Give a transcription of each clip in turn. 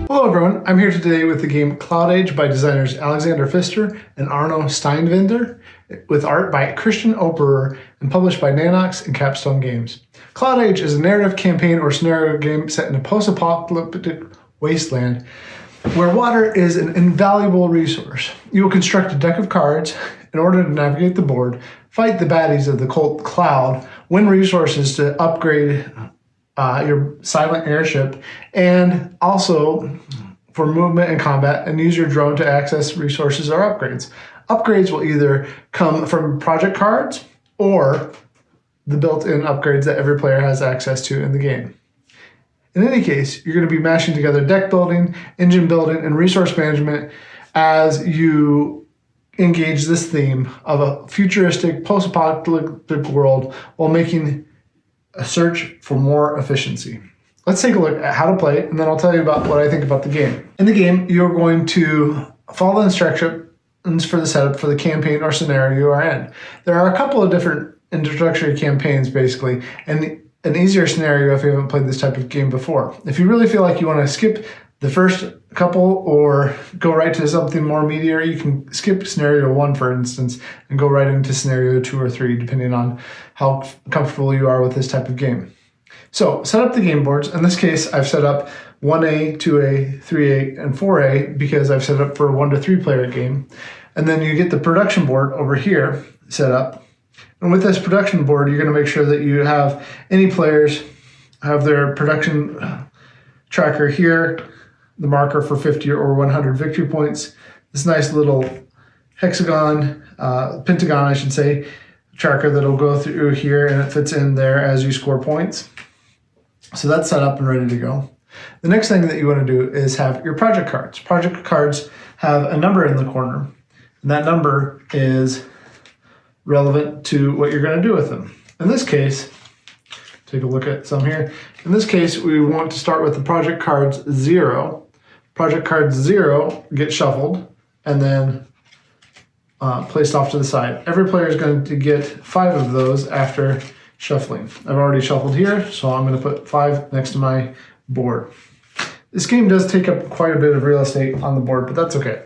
Hello everyone, I'm here today with the game Cloudage by designers Pfister and Arnon Steinwender, with art by Christian Opperer and published by Nanox and Capstone Games. Cloudage is a narrative campaign or scenario game set in a post-apocalyptic wasteland where water is an invaluable resource. You will construct a deck of cards in order to navigate the board, fight the baddies of the cult Cloud, win resources to upgrade your silent airship, and also for movement and combat, and use your drone to access resources or upgrades. Upgrades will either come from project cards or the built-in upgrades that every player has access to in the game. In any case, you're going to be mashing together deck building, engine building, and resource management as you engage this theme of a futuristic post-apocalyptic world while making a search for more efficiency. Let's take a look at how to play, and then I'll tell you about what I think about the game. In the game, you're going to follow the instructions for the setup for the campaign or scenario you are in. There are a couple of different introductory campaigns, basically, and an easier scenario if you haven't played this type of game before. If you really feel like you want to skip the first couple or go right to something more meatier, you can skip scenario 1, for instance, and go right into scenario 2 or 3, depending on how comfortable you are with this type of game. So set up the game boards. In this case, I've set up 1A, 2A, 3A, and 4A because I've set up for a 1 to 3 player game. And then you get the production board over here set up. And with this production board, you're going to make sure that you have any players have their production tracker here, the marker for 50 or 100 victory points, this nice little hexagon, pentagon, I should say, tracker that'll go through here, and it fits in there as you score points. So that's set up and ready to go. The next thing that you want to do is have your project cards. Project cards have a number in the corner, and that number is relevant to what you're going to do with them. In this case, take a look at some here. In this case, we want to start with the project cards 0. Project card 0 gets shuffled and then placed off to the side. Every player is going to get 5 of those after shuffling. I've already shuffled here, so I'm going to put 5 next to my board. This game does take up quite a bit of real estate on the board, but that's okay.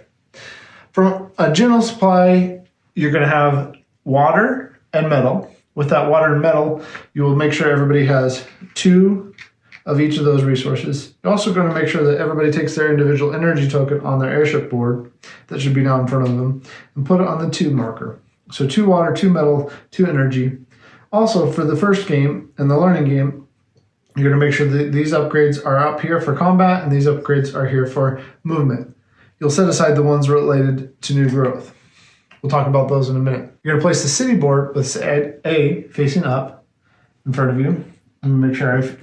From a general supply, you're going to have water and metal. With that water and metal, you will make sure everybody has 2 of each of those resources. You're also going to make sure that everybody takes their individual energy token on their airship board that should be now in front of them and put it on the 2 marker. So 2 water, 2 metal, 2 energy. Also, for the first game and the learning game, you're going to make sure that these upgrades are up here for combat and these upgrades are here for movement. You'll set aside the ones related to new growth. We'll talk about those in a minute. You're going to place the city board with side A facing up in front of you. I'm going to make sure I've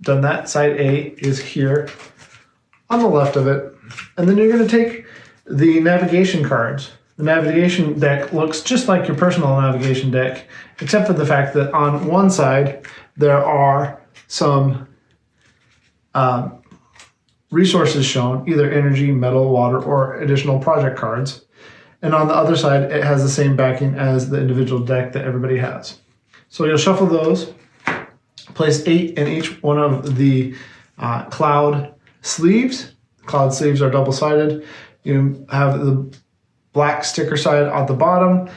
done that. Side A is here on the left of it. And then you're going to take the navigation cards. The navigation deck looks just like your personal navigation deck, except for the fact that on one side there are some resources shown, either energy, metal, water, or additional project cards. And on the other side, it has the same backing as the individual deck that everybody has. So you'll shuffle those, place 8 in each one of the cloud sleeves. Cloud sleeves are double-sided. You have the black sticker side at the bottom.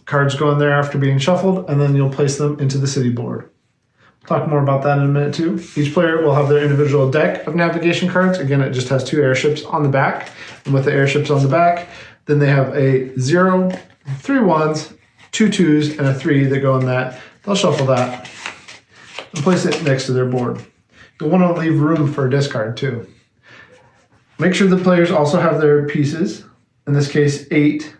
Cards go in there after being shuffled, and then you'll place them into the city board. We'll talk more about that in a minute too. Each player will have their individual deck of navigation cards. Again, it just has 2 airships on the back. And with the airships on the back, then they have a 0, 3 1s, 2 2s, and a 3 that go in that. They'll shuffle that and place it next to their board. You'll want to leave room for a discard too. Make sure the players also have their pieces, in this case 8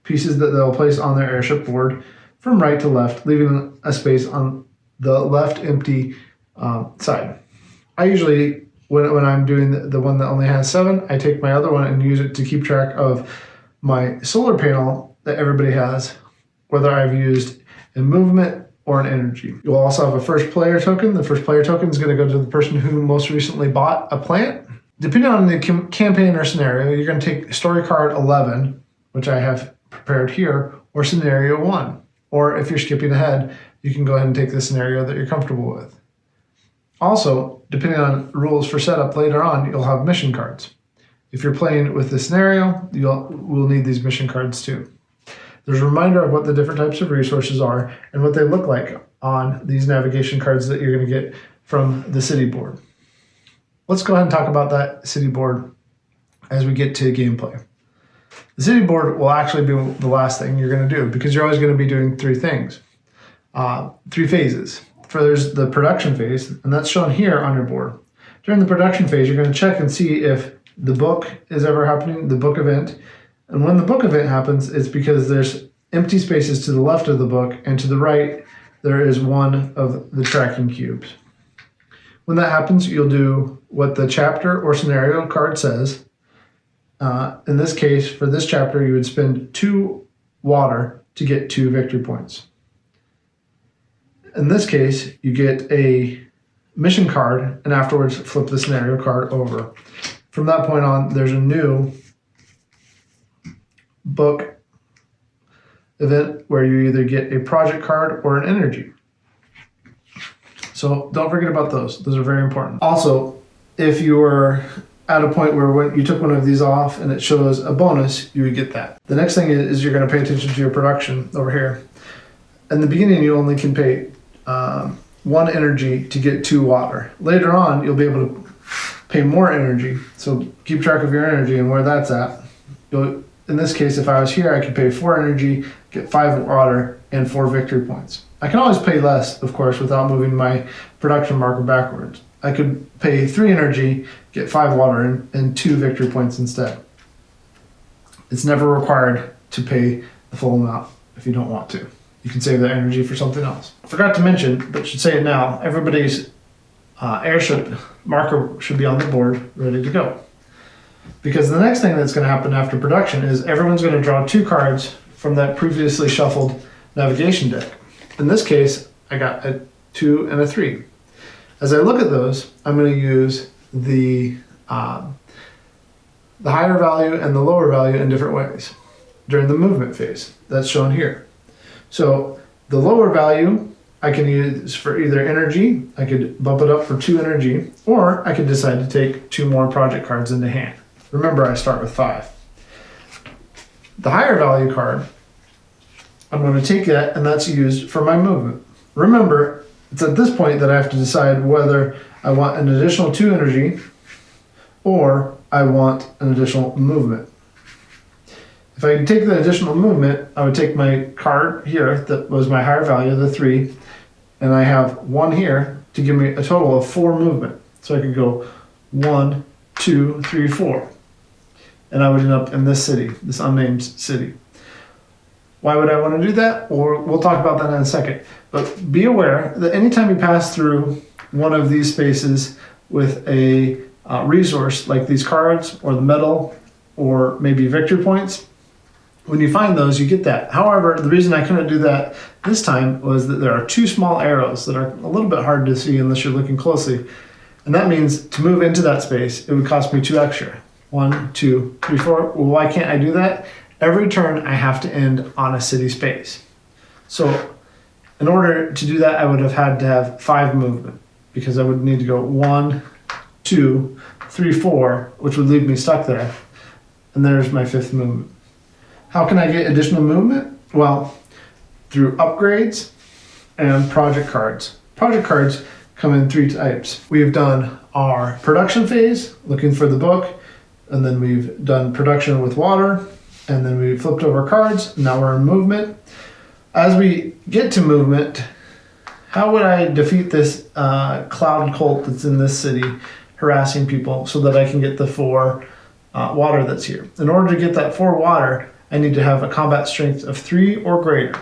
pieces that they'll place on their airship board from right to left, leaving a space on the left empty side. I usually, when I'm doing the one that only has 7, I take my other one and use it to keep track of my solar panel that everybody has, whether I've used in movement or in energy. You'll also have a first player token. The first player token is going to go to the person who most recently bought a plant. Depending on the campaign or scenario, you're going to take story card 11, which I have prepared here, or scenario 1. Or if you're skipping ahead, you can go ahead and take the scenario that you're comfortable with. Also, depending on rules for setup later on, you'll have mission cards. If you're playing with this scenario, we'll need these mission cards too. There's a reminder of what the different types of resources are and what they look like on these navigation cards that you're going to get from the city board. Let's go ahead and talk about that city board as we get to gameplay. The city board will actually be the last thing you're going to do because you're always going to be doing three things, three phases. There's the production phase, and that's shown here on your board. During the production phase, you're going to check and see if the book is ever happening, the book event. And when the book event happens, it's because there's empty spaces to the left of the book, and to the right, there is one of the tracking cubes. When that happens, you'll do what the chapter or scenario card says. In this case, for this chapter, you would spend 2 water to get 2 victory points. In this case, you get a mission card, and afterwards flip the scenario card over. From that point on, there's a new book event where you either get a project card or an energy. So don't forget about those. Those are very important. Also, if you are at a point where when you took one of these off and it shows a bonus, you would get that. The next thing is you're going to pay attention to your production over here. In the beginning, you only can pay 1 energy to get 2 water. Later on, you'll be able to pay more energy. So keep track of your energy and where that's at. In this case, if I was here, I could pay 4 energy, get 5 water, and 4 victory points. I can always pay less, of course, without moving my production marker backwards. I could pay 3 energy, get 5 water, and 2 victory points instead. It's never required to pay the full amount if you don't want to. You can save that energy for something else. I forgot to mention, but should say it now, everybody's airship marker should be on the board, ready to go. Because the next thing that's going to happen after production is everyone's going to draw 2 cards from that previously shuffled navigation deck. In this case, I got a 2 and a 3. As I look at those, I'm going to use the higher value and the lower value in different ways during the movement phase. That's shown here. So the lower value I can use for either energy, I could bump it up for 2 energy, or I could decide to take 2 more project cards into hand. Remember, I start with 5. The higher value card, I'm going to take that, and that's used for my movement. Remember, it's at this point that I have to decide whether I want an additional 2 energy or I want an additional movement. If I take the additional movement, I would take my card here that was my higher value, the 3, and I have 1 here to give me a total of 4 movement. So I could go 1, 2, 3, 4. And I would end up in this city, this unnamed city. Why would I want to do that? Or we'll talk about that in a second. But be aware that anytime you pass through one of these spaces with a resource like these cards or the medal or maybe victory points, when you find those, you get that. However, the reason I couldn't do that this time was that there are 2 small arrows that are a little bit hard to see unless you're looking closely. And that means to move into that space, it would cost me 2 extra. 1, 2, 3, 4. Well, why can't I do that? Every turn I have to end on a city space. So in order to do that, I would have had to have 5 movement because I would need to go 1, 2, 3, 4, which would leave me stuck there. And there's my 5th movement. How can I get additional movement? Well, through upgrades and project cards. Project cards come in 3 types. We've done our production phase, looking for the book, and then we've done production with water, and then we flipped over cards. Now we're in movement. As we get to movement, how would I defeat this cloud cult that's in this city harassing people so that I can get the 4 water that's here? In order to get that 4 water, I need to have a combat strength of 3 or greater.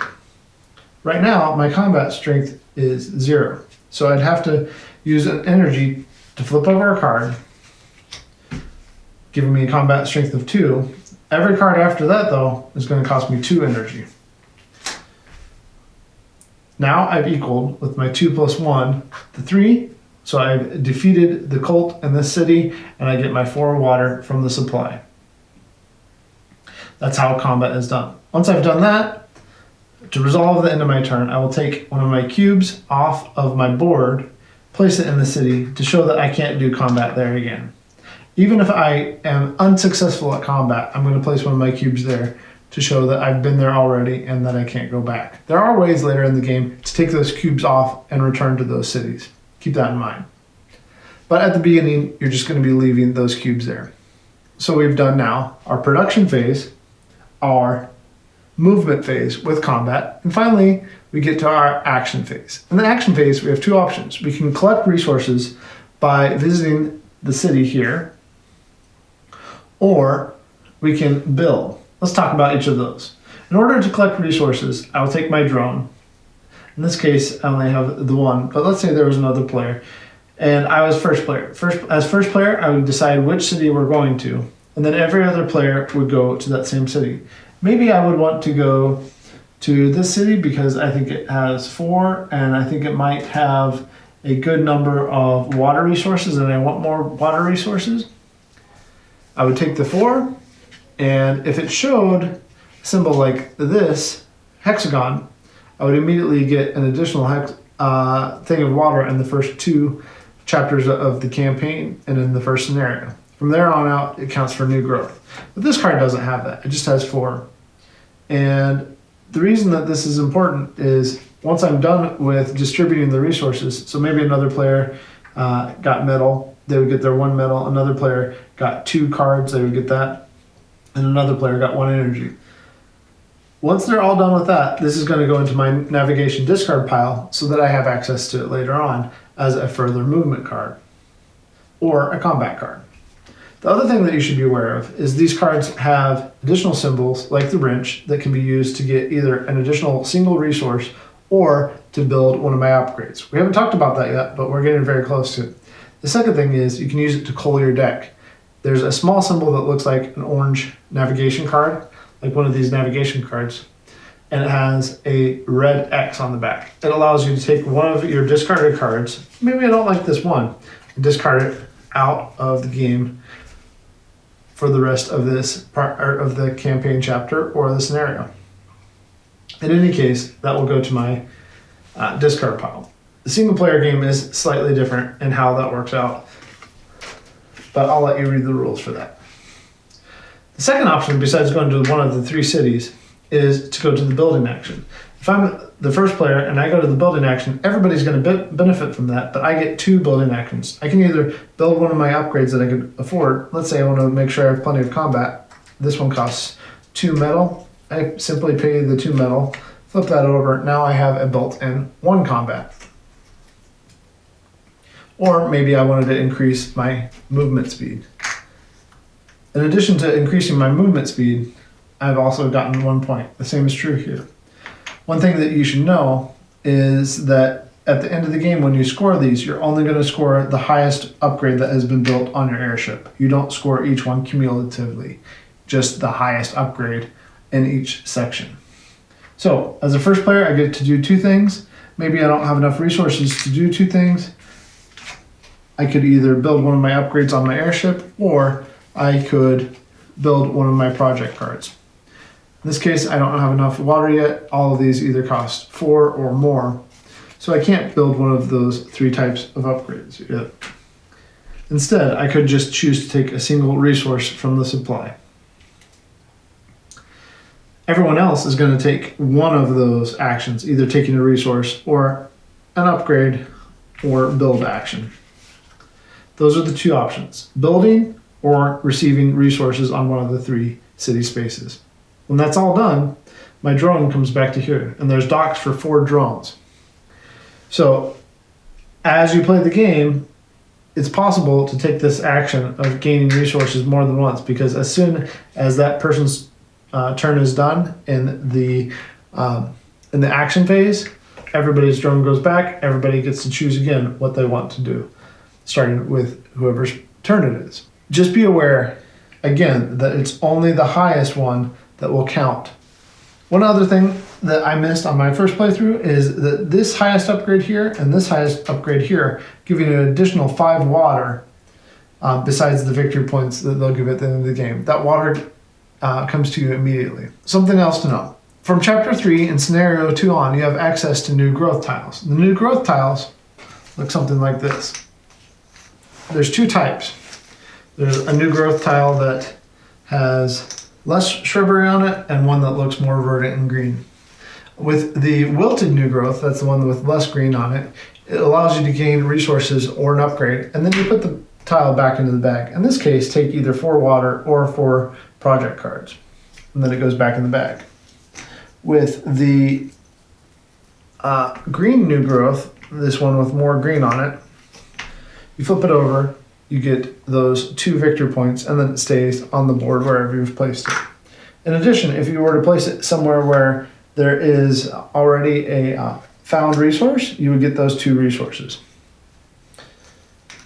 Right now, my combat strength is 0. So I'd have to use an energy to flip over a card, giving me a combat strength of 2. Every card after that, though, is going to cost me 2 energy. Now I've equaled with my 2 plus 1 to 3. So I've defeated the cult in this city, and I get my 4 water from the supply. That's how combat is done. Once I've done that, to resolve the end of my turn, I will take one of my cubes off of my board, place it in the city to show that I can't do combat there again. Even if I am unsuccessful at combat, I'm going to place one of my cubes there to show that I've been there already and that I can't go back. There are ways later in the game to take those cubes off and return to those cities. Keep that in mind. But at the beginning, you're just going to be leaving those cubes there. So we've done now our production phase, our movement phase with combat, and finally we get to our action phase. In the action phase, we have two options. We can collect resources by visiting the city here, or we can build. Let's talk about each of those. In order to collect resources, I'll take my drone. In this case, I only have the one, but let's say there was another player, and I was first player. As first player, I would decide which city we're going to, and then every other player would go to that same city. Maybe I would want to go to this city because I think it has 4, and I think it might have a good number of water resources, and I want more water resources. I would take the 4, and if it showed a symbol like this, hexagon, I would immediately get an additional thing of water in the first 2 chapters of the campaign and in the first scenario. From there on out, it counts for new growth. But this card doesn't have that. It just has 4. And the reason that this is important is once I'm done with distributing the resources, so maybe another player got metal, they would get their 1 metal. Another player got 2 cards, they would get that. And another player got 1 energy. Once they're all done with that, this is going to go into my navigation discard pile so that I have access to it later on as a further movement card or a combat card. The other thing that you should be aware of is these cards have additional symbols like the wrench that can be used to get either an additional single resource or to build one of my upgrades. We haven't talked about that yet, but we're getting very close to it. The second thing is you can use it to cull your deck. There's a small symbol that looks like an orange navigation card, like one of these navigation cards, and it has a red X on the back. It allows you to take one of your discarded cards, maybe I don't like this one, and discard it out of the game for the rest of this part of the campaign chapter or the scenario. In any case, that will go to my discard pile. The single player game is slightly different in how that works out, but I'll let you read the rules for that. The second option, besides going to one of the 3 cities, is to go to the building action. If I'm the first player and I go to the building action, everybody's going to benefit from that, but I get 2 building actions. I can either build one of my upgrades that I could afford. Let's say I want to make sure I have plenty of combat. This one costs 2 metal. I simply pay the 2 metal, flip that over. Now I have a built-in 1 combat. Or maybe I wanted to increase my movement speed. In addition to increasing my movement speed, I've also gotten 1 point. The same is true here. One thing that you should know is that at the end of the game, when you score these, you're only going to score the highest upgrade that has been built on your airship. You don't score each one cumulatively, just the highest upgrade in each section. So as a first player, I get to do 2 things. Maybe I don't have enough resources to do 2 things. I could either build one of my upgrades on my airship, or I could build one of my project cards. In this case, I don't have enough water yet. All of these either cost 4 or more. So I can't build one of those 3 types of upgrades yet. Instead, I could just choose to take a single resource from the supply. Everyone else is going to take one of those actions, either taking a resource or an upgrade or build action. Those are the 2 options, building or receiving resources on one of the 3 city spaces. When that's all done, my drone comes back to here, and there's docks for 4 drones. So as you play the game, it's possible to take this action of gaining resources more than once, because as soon as that person's turn is done in the action phase, everybody's drone goes back, everybody gets to choose again what they want to do, starting with whoever's turn it is. Just be aware, again, that it's only the highest one that will count. One other thing that I missed on my first playthrough is that this highest upgrade here and this highest upgrade here give you an additional 5 water besides the victory points that they'll give at the end of the game. That water comes to you immediately. Something else to know. From Chapter 3 and Scenario 2 on, you have access to new growth tiles. The new growth tiles look something like this. There's two types. There's a new growth tile that has less shrubbery on it and one that looks more verdant and green. With the wilted new growth, that's the one with less green on it, it allows you to gain resources or an upgrade, and then you put the tile back into the bag. In this case, take either 4 water or 4 project cards, and then it goes back in the bag. With the green new growth, this one with more green on it, you flip it over, you get those 2 victory points, and then it stays on the board wherever you've placed it. In addition, if you were to place it somewhere where there is already a found resource, you would get those 2 resources,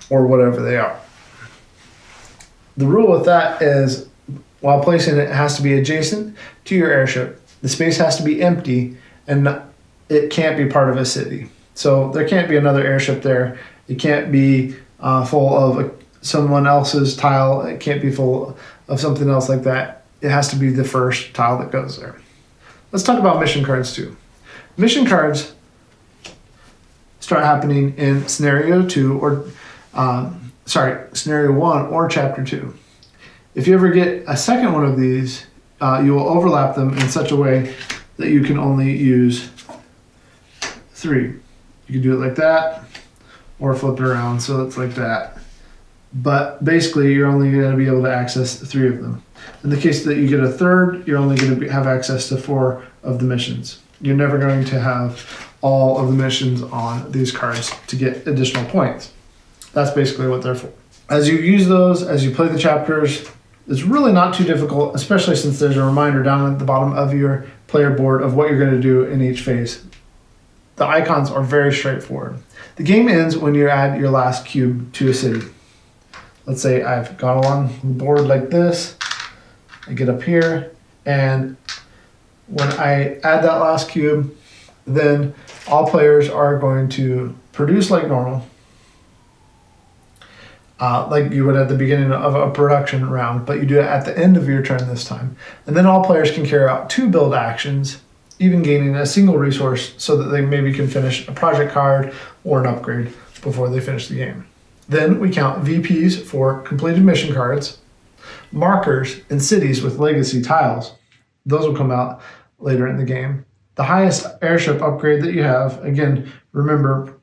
or whatever they are. The rule with that is, while placing it, it has to be adjacent to your airship. The space has to be empty, and it can't be part of a city. So there can't be another airship there. It can't be full of someone else's tile. It can't be full of something else like that. It has to be the first tile that goes there. Let's talk about mission cards too. Mission cards start happening in scenario 2 or scenario 1 or chapter 2. If you ever get a second one of these, you will overlap them in such a way that you can only use 3. You can do it like that, or flip it around so it's like that. But basically, you're only going to be able to access 3 of them. In the case that you get a third, you're only going to have access to 4 of the missions. You're never going to have all of the missions on these cards to get additional points. That's basically what they're for. As you use those, as you play the chapters, it's really not too difficult, especially since there's a reminder down at the bottom of your player board of what you're going to do in each phase. The icons are very straightforward. The game ends when you add your last cube to a city. Let's say I've gone along the board like this. I get up here, and when I add that last cube, then all players are going to produce like normal, like you would at the beginning of a production round, but you do it at the end of your turn this time. And then all players can carry out 2 build actions, even gaining a single resource so that they maybe can finish a project card or an upgrade before they finish the game. Then we count VPs for completed mission cards, markers, and cities with legacy tiles. Those will come out later in the game. The highest airship upgrade that you have, again, remember,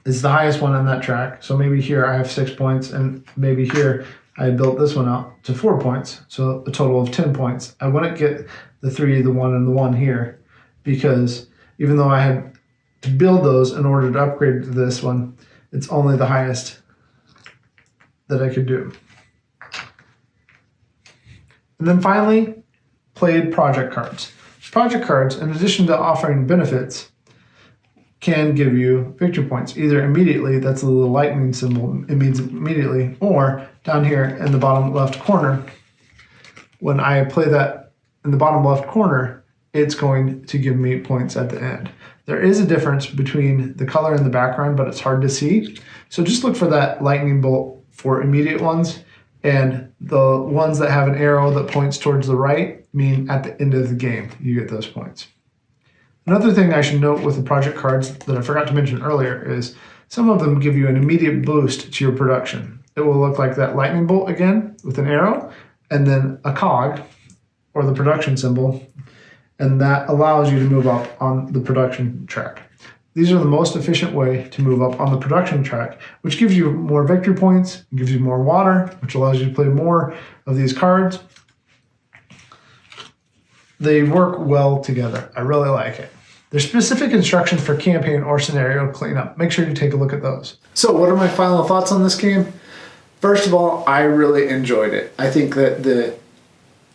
is the highest one on that track. So maybe here I have 6 points, and maybe here I built this one out to 4 points, so a total of 10 points. I wouldn't get the 3, the 1, and the 1 here, because even though I had to build those in order to upgrade to this one, it's only the highest that I could do. And then finally, played project cards. Project cards, in addition to offering benefits, can give you victory points, either immediately, that's a little lightning symbol, it means immediately, or down here in the bottom left corner, when I play that in the bottom left corner, it's going to give me points at the end. There is a difference between the color and the background, but it's hard to see. So just look for that lightning bolt for immediate ones, and the ones that have an arrow that points towards the right mean at the end of the game, you get those points. Another thing I should note with the project cards that I forgot to mention earlier is some of them give you an immediate boost to your production. It will look like that lightning bolt again with an arrow, and then a cog, or the production symbol, and that allows you to move up on the production track. These are the most efficient way to move up on the production track, which gives you more victory points, gives you more water, which allows you to play more of these cards. They work well together. I really like it. There's specific instructions for campaign or scenario cleanup. Make sure you take a look at those. So what are my final thoughts on this game? First of all, I really enjoyed it. I think that the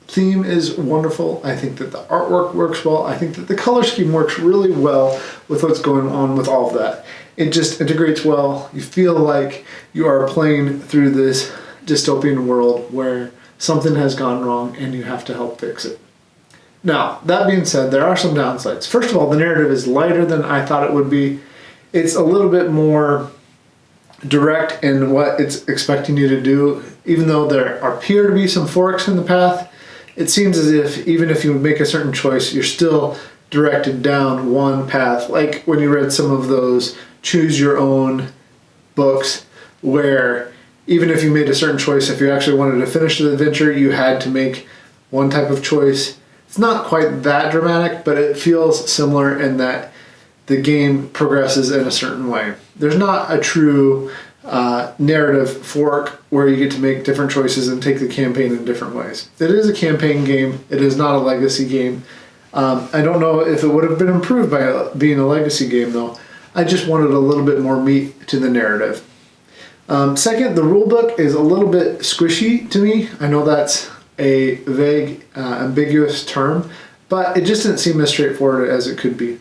theme is wonderful. I think that the artwork works well. I think that the color scheme works really well with what's going on with all of that. It just integrates well. You feel like you are playing through this dystopian world where something has gone wrong and you have to help fix it. Now, that being said, there are some downsides. First of all, the narrative is lighter than I thought it would be. It's a little bit more direct in what it's expecting you to do. Even though there appear to be some forks in the path, it seems as if even if you make a certain choice, you're still directed down one path. Like when you read some of those choose your own books where even if you made a certain choice, if you actually wanted to finish the adventure, you had to make one type of choice. It's not quite that dramatic, but it feels similar in that the game progresses in a certain way. There's not a true narrative fork where you get to make different choices and take the campaign in different ways. It is a campaign game. It is not a legacy game. I don't know if it would have been improved by being a legacy game, though. I just wanted a little bit more meat to the narrative. Second, the rulebook is a little bit squishy to me. I know that's a vague, ambiguous term, but it just didn't seem as straightforward as it could be.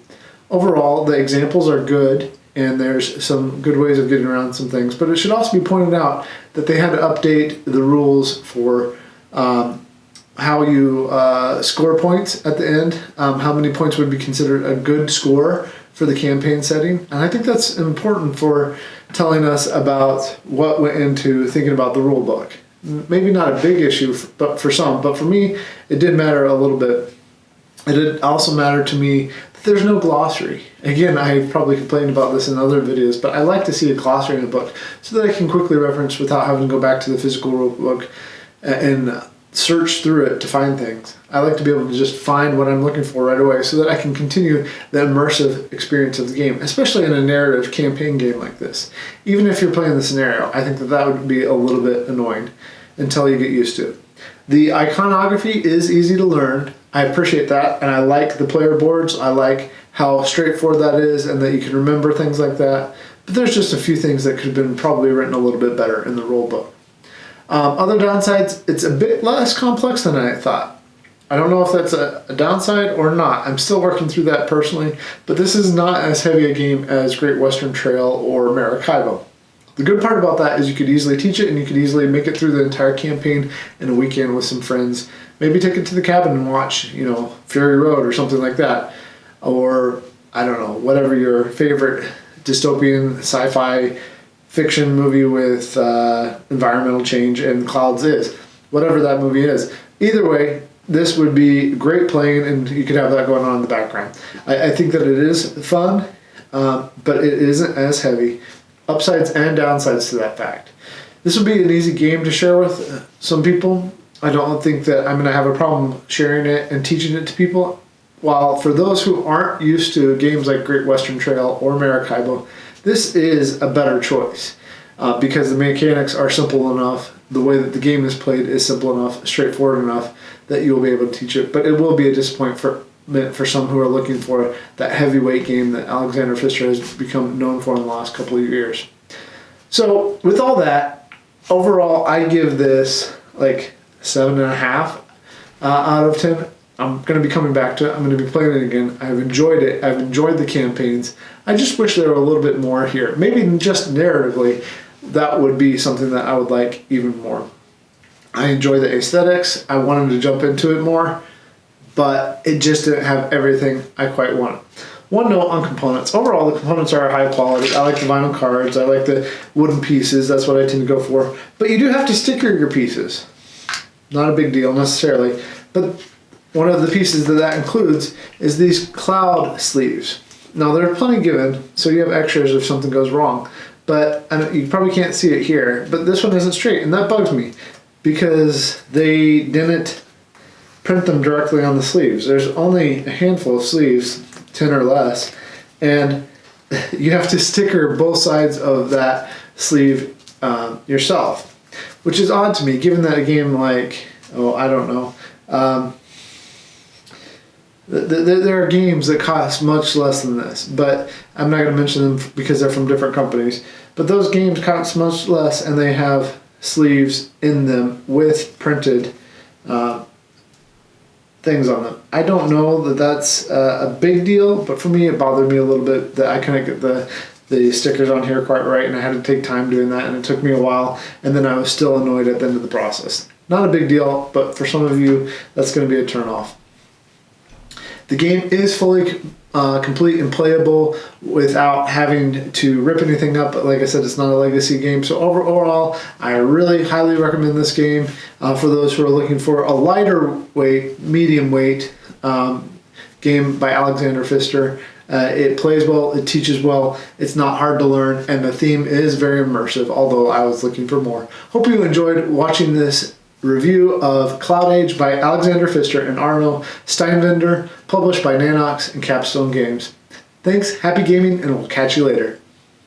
Overall, the examples are good, and there's some good ways of getting around some things, but it should also be pointed out that they had to update the rules for how you score points at the end, how many points would be considered a good score for the campaign setting. And I think that's important for telling us about what went into thinking about the rule book. Maybe not a big issue but for some, but for me, it did matter a little bit. It did also matter to me that there's no glossary. Again, I've probably complained about this in other videos, but I like to see a glossary in a book so that I can quickly reference without having to go back to the physical rule book and search through it to find things. I like to be able to just find what I'm looking for right away so that I can continue the immersive experience of the game, especially in a narrative campaign game like this. Even if you're playing the scenario, I think that would be a little bit annoying until you get used to it. The iconography is easy to learn. I appreciate that, and I like the player boards. I like how straightforward that is and that you can remember things like that. But there's just a few things that could have been probably written a little bit better in the rule book. Other downsides, it's a bit less complex than I thought. I don't know if that's a downside or not. I'm still working through that personally, but this is not as heavy a game as Great Western Trail or Maracaibo. The good part about that is you could easily teach it and you could easily make it through the entire campaign in a weekend with some friends. Maybe take it to the cabin and watch, Fury Road or something like that. Or, I don't know, whatever your favorite dystopian sci-fi fiction movie with environmental change and clouds is. Whatever that movie is. Either way, this would be great playing and you could have that going on in the background. I think that it is fun, but it isn't as heavy. Upsides and downsides to that fact. This would be an easy game to share with some people. I don't think that I'm going to have a problem sharing it and teaching it to people. While for those who aren't used to games like Great Western Trail or Maracaibo, this is a better choice because the mechanics are simple enough. The way that the game is played is simple enough, straightforward enough that you'll be able to teach it. But it will be a disappointment for some who are looking for that heavyweight game that Alexander Pfister has become known for in the last couple of years. So with all that, overall I give this like 7.5 out of 10. I'm going to be coming back to it. I'm going to be playing it again. I've enjoyed it. I've enjoyed the campaigns. I just wish there were a little bit more here. Maybe just narratively, that would be something that I would like even more. I enjoy the aesthetics. I wanted to jump into it more, but it just didn't have everything I quite wanted. One note on components. Overall, the components are high quality. I like the vinyl cards. I like the wooden pieces. That's what I tend to go for. But you do have to sticker your pieces. Not a big deal necessarily. But one of the pieces that includes is these cloud sleeves. Now, there are plenty given, so you have extras if something goes wrong. But you probably can't see it here. But this one isn't straight, and that bugs me because they didn't print them directly on the sleeves. There's only a handful of sleeves, 10 or less, and you have to sticker both sides of that sleeve yourself, which is odd to me, given that a game like, there are games that cost much less than this, but I'm not going to mention them because they're from different companies. But those games cost much less, and they have sleeves in them with printed things on them. I don't know that that's a big deal, but for me it bothered me a little bit that I couldn't get the stickers on here quite right, and I had to take time doing that, and it took me a while, and then I was still annoyed at the end of the process. Not a big deal, but for some of you, that's going to be a turn-off. The game is fully complete and playable without having to rip anything up. But like I said, it's not a legacy game. So overall, I really highly recommend this game for those who are looking for a lighter weight, medium weight game by Alexander Pfister. It plays well, it teaches well, it's not hard to learn, and the theme is very immersive, although I was looking for more. Hope you enjoyed watching this review of Cloudage by Alexander Pfister and Arnon Steinwender, published by Nanox and Capstone Games. Thanks, happy gaming, and we'll catch you later.